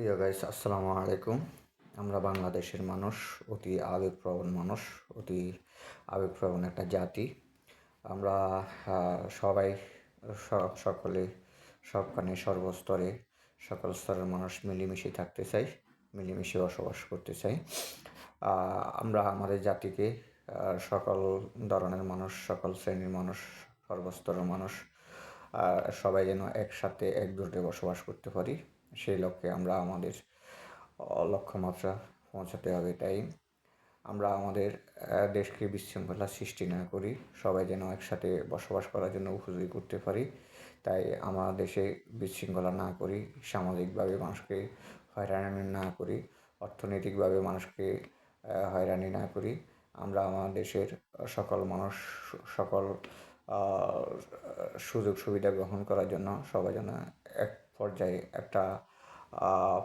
প্রিয় গাইস, আসসালামু আলাইকুম। আমরা বাংলাদেশের মানুষ, অতি আবেগপ্রবণ মানুষ, অতি আবেগপ্রবণ একটা জাতি। আমরা সবাই সকলে সবখানে সর্বস্তরে সকল স্তরের মানুষ মিলেমিশে থাকতে চাই, মিলেমিশে বসবাস করতে চাই। আমরা আমাদের জাতিকে সকল ধরনের মানুষ, সকল শ্রেণীর মানুষ, সর্বস্তরের মানুষ সবাই যেন একসাথে একজোটে বসবাস করতে পারি, সেই লক্ষ্যে আমরা আমাদের লক্ষ্যমাত্রা পৌঁছাতে হবে। তাই আমরা আমাদের দেশকে বিশৃঙ্খলা সৃষ্টি না করি, সবাই যেন একসাথে বসবাস করার জন্য উপযোগী করতে পারি। তাই আমরা দেশে বিশৃঙ্খলা না করি, সামাজিকভাবে মানুষকে হয়রানি না করি, অর্থনৈতিকভাবে মানুষকে হয়রানি না করি। আমরা আমার দেশের সকল মানুষ সকল সুযোগ সুবিধা গ্রহণ করার জন্য সবাই যেন এক পর্যায়ে একটা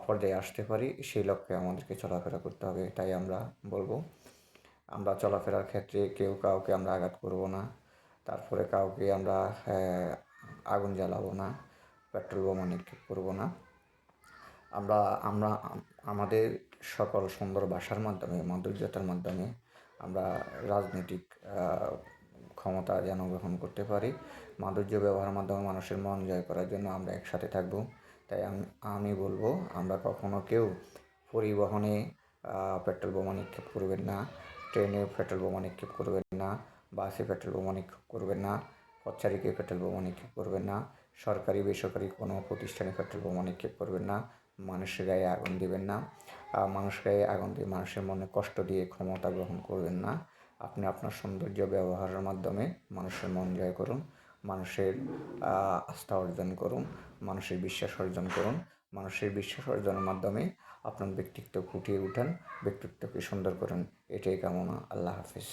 পর্যায়ে আসতে পারি, সেই লক্ষ্যে আমাদেরকে চলাফেরা করতে হবে। তাই আমরা বলবো, আমরা চলাফেরার ক্ষেত্রে কেউ কাউকে আমরা আঘাত করব না, তারপরে কাউকে আমরা আগুন জ্বালাবো না, পেট্রোল বোমা নিক্ষেপ করবো না। আমরা আমরা আমাদের সকল সুন্দর ভাষার মাধ্যমে, মাধুর্যতার মাধ্যমে আমরা রাজনৈতিক ক্ষমতা যেন গ্রহণ করতে পারি। মাধুর্য ব্যবহারের মাধ্যমে মানুষের মন জয় করার জন্য আমরা একসাথে থাকব। তাই আমি বলবো, আমরা কখনো কেউ পরিবহনে পেট্রোল বোমা নিক্ষেপ করবেন না, ট্রেনে পেট্রোল বোমা নিক্ষেপ করবেন না, বাসে পেট্রোল বোমা নিক্ষেপ করবেন না, পথচারীকে পেট্রোল বোমা নিক্ষেপ করবেন না, সরকারি বেসরকারি কোনো প্রতিষ্ঠানে পেট্রোল বোমা নিক্ষেপ করবেন না, মানুষের গায়ে আগুন দিবেন না, মানুষের গায়ে আগুন দিয়ে মানুষের মনে কষ্ট দিয়ে ক্ষমতা গ্রহণ করবেন না। আপনি আপনার সৌন্দর্য ব্যবহারের মাধ্যমে মানুষের মন জয় করুন, মানুষের আস্থা অর্জন করুন, মানুষের বিশ্বাস অর্জন করুন। মানুষের বিশ্বাস অর্জনের মাধ্যমে আপনার ব্যক্তিত্ব ফুটিয়ে উঠান, ব্যক্তিত্বকে সুন্দর করুন। এটাই কামনা। আল্লাহ হাফিজ।